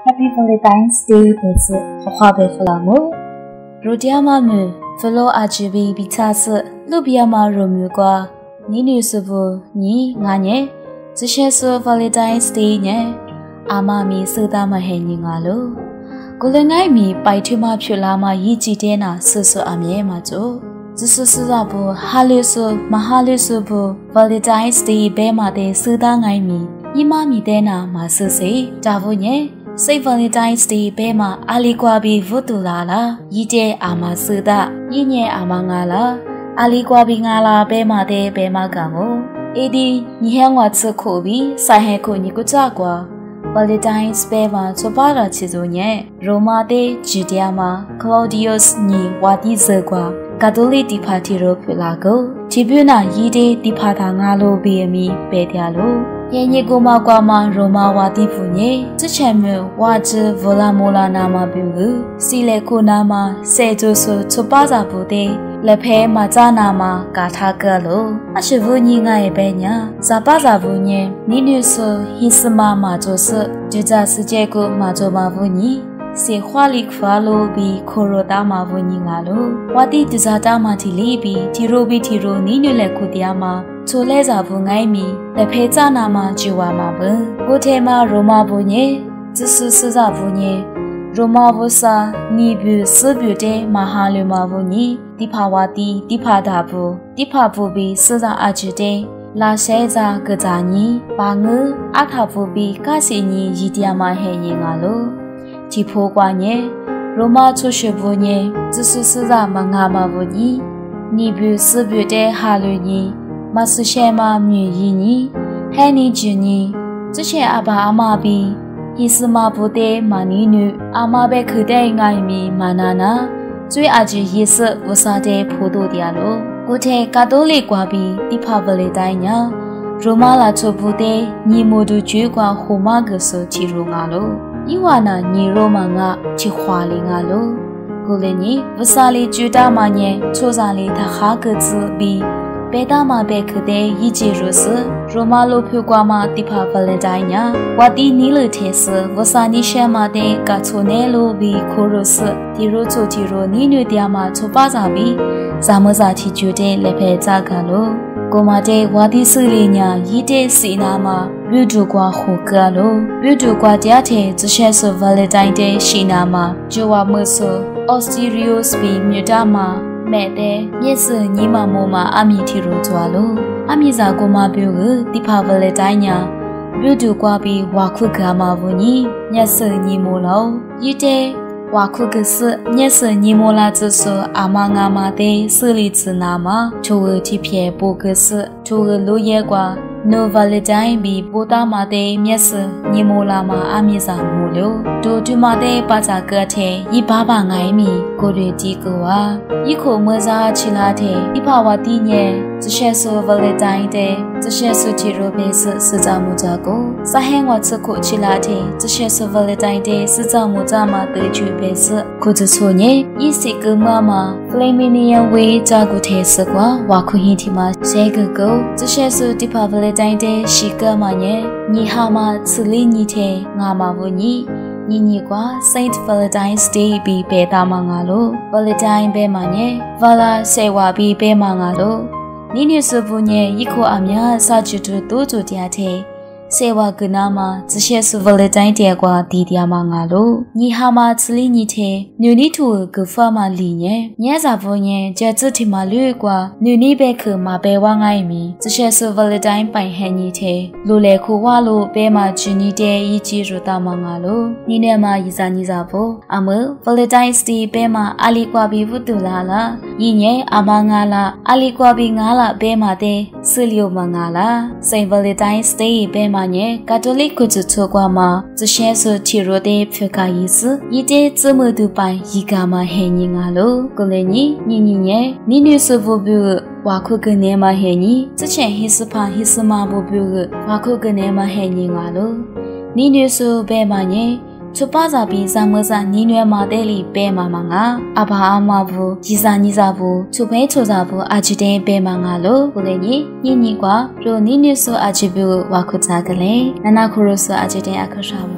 Happy Valentine's Day ဘယ်စစ်ဟောပဲဖလာမို့ရိုဒီယာမမေဖလိုအချီဘီဘီချာဆလူဘီယာမရိုမျိုးကွာနီနီစဘူနီငါညေဇရှဲဆူ Valentine's Day ညေအာမမီစတာမဟဲညီငါလိုကိုလငိုင်းမီပိုက်ထွေးမဖြစ်လာမရည်ကြည်တဲ့နာဆဆအမြဲမှာကျို့ဇဆဆဇဘူဟာလီဆူမဟာလီဆူဘူ Valentine's Day ဘဲမှာတဲ့စတာငိုင်းမီညီမမီတဲ့နာမှာဆစေတာဖို့ညေစိတ် Valentine's Day ဘဲမှာအာလီကွာဘီဝတ်တူလာလားရီကျဲအာမစတာညညဲအာမငါလားအာလီကွာဘီငါလားဘဲမှာတဲ့ဘဲမှာကမို့အေဒီညီဟန်ဝတ်စခိုဘီဆိုင်ဟဲကိုညီကိုကြကွာ Valentine's ဘဲမှာစပါရာချီဇိုညဲရိုမာတဲ့ဂျီဒီယာမှာ Claudius ညီဝါတီဇကွာကတိုလီတီပါတီရိုဖလာကိုဂျီပြနာရီတဲ့တီပါတာငါလိုဘီအမီပဲတရားလို့ရဲ့ညကိုမကွာမရိုမာဝါတီဖူညေစချဲမြဝါချဗလာမိုလာနာမပြူစီလေခုနာမဆဲကျိုဆူချပါစာဘူးတဲ့လက်ဖဲမကြနာမကာထာကလို့အရှိဘူးညီငါရဲ့ပဲညာဇာပါစာဘူးညေနီနုဆဟိစမမကျိုဆဂျူဂျာစကျဲကိုမကျိုမဘူးညီစေခွာလိခွာလို့ဘီခိုရိုတာမဘူးညီငါလို့ဝါတီတဇာတာမတီလီဘီတီရိုဘီတီရိုနီနုလက်ခုတရားမှာချိုလဲစာဘူးငိုင်းမီလက်ဖဲကြနာမဂျူဝါမှာဘကိုထဲမှာရိုမာဘူးညေဇဆူစစာဘူးညေရိုမာဘူးစာနီဘူစဘူတဲ့မဟာလူမဘူးညီတိဖာဝတီတိဖာတာဘူးတိဖာဘူးဘီစစာအချူတဲ့လာရှဲစာကကြညီဘာငူအခါဘူးဘီကစီညီရီတယာမဟဲရင်ငါလို့ဂျီဖိုးကွာညေရိုမာချိုရှဘူးညေဇဆူစစာမငါမဘူးညီနီဘူစဘူတဲ့ဟာလူညီမဆရှဲမမြည်ရီညီဟဲနီဂျူညီဇချဲအဘာအမဘီဟိစမဘူတဲ့မာနီနုအာမဘဲခတဲ့ငိုင်းမီမာနာနာကျွေးအကြီးရေစဝစားတဲ့ဖိုးတို့တရားလို့ကိုထဲကတိုလီကွာပြီးတိဖဗလေတိုင်းညာရိုမာလာချိုဘူတဲ့ညီမိုဒူကျွေးကွာဟိုမကဆချီရိုငါလို့ဤဝနာညီရိုမငါချီခွာလီငါလို့ကိုလည်းညီဝစားလီကျွတာမညဲချိုးစားလီတခါကဇဘီပေတာမဘဲခတဲ့ရီဂျီရိုစရိုမာလိုဖြူကွာမတိဖဗလေတိုင်းညာဝတီနီလထဲစဝစာနီရှဲမတဲ့ကချိုနဲလိုဘီခိုရိုစဒီရိုချိုတီရိုနီနွေတရားမှာချိုပါစာဘီဇာမဇာတီကျူတဲ့လက်ဖဲကြကလို့ကိုမတဲ့ဝါတီစုလီညာရီတဲ့စီနာမှာဘျူဒူကွာဟိုကလို့ဘျူဒူကွာတရားတဲ့ဇရှဲဆိုဗလေတိုင်းတဲ့ရှိနာမှာဂျိုဝါမဆိုအော်စတီရီယိုစပီမြတာမှာမဲ့တဲ့မျက်စညီမမိုးမှာအမီတီရိုကြွားလို့အမီစာကိုမပြိုကတိဖဗလေတိုင်းညာဘျူဒူကွာပြီးဝါခုကမှာဘူးညီမျက်စညီမိုးလို့ရီတဲ့ဝါခုကစမျက်စညီမိုးလာကျဆအာမငါမတဲ့စလီချနာမှာချိုတီပြေပိုကစချိုလိုရဲကွာနိုဗလေတိုင်းဘီပိုတာမတဲ့မျက်စညီမိုးလာမှာအမီစာမိုးလို့ဒိုတူမတဲ့ပါစာကတဲ့ရီဘာဘာငိုင်းမီကိုရီတီကွာဤခုမွေးစားချီလာတဲ့ဤဖဝတီညဲဇရှဲဆူဗလေတိုင်းတဲ့ဇရှဲဆူတီရိုဘေစစကြမှုကြကိုစဟဲငဝတ်စခုချီလာတဲ့ဇရှဲဆူဗလေတိုင်းတဲ့စကြမှုကြမှာတေချူဘေစခုဇချိုညဲဤစီကမမဖလေမီနီယံဝေးကြကုထဲစကွာဝါခုဟီတီမှာရှဲကကိုဇရှဲဆူတီဖဗလေတိုင်းတဲ့ရှီကမညဲညီဟာမစလီညီတဲ့ငါမဘူးညီညီကွာ Saint Valentine's Day ဘီပေတာမငါလို့ Valentine ဘဲမှာညဲ Vala ဆေဝါဘီဘဲမှာငါလို့နီနီစဘူးညဲယခုအမြစာချူတူတိုးတိုတရားတဲ့ဆေဝါကနာမှာဇရှဲဆူ Valentine တဲ့ကွာဒီတရားမငါလို့ညီဟာမစလီညီတဲ့နူနီထူကဖာမလီညဲညဲစာဘူးညဲကျက်ချတီမလွေကွာနူနီဘဲခမဘဲဝါငိုင်းမီဇရှဲဆူ Valentine ပိုင်ဟန်ညီတဲ့လိုလေခုဝါလို့ဘဲမှာဂျူနီတဲ့ရီဂျီရတာမငါလို့နီနေမှာရီစာညီစာဖို့အမ Valentine's Day ဘဲမှာအာလီကွာဘီဝတ်တူလာလားညီညဲအမငါလားအာလီကွာဘီငါလားဘဲမှာတဲ့ဆလီယိုမငါလား Saint Valentine's Day ဘဲမှာညေကတိုလစ်ကိုချူကွာမှာဇရှဲဆူချီရိုတဲ့ဖခါယီစဤတဲ့ဇမဒူပိုင်ရီကာမဟဲညီငါလို့ကိုလည်းညီညဲနီနုဆဘူဘူဝါခုကနေမဟဲညီဇချဲဟိစဖာဟိစမဘူဘူဝါခုကနေမဟဲညီငါလို့နီနုဆဘဲမှာညေ 초파자비 사무사 니뉴에 마델리 베마망아 아바아마부 지사니자부 초베초자부 아지데 베망아로 보레니 니니과 로 니뉴스 아지부 와쿠자글레 나나코로스 아지데 아카샤부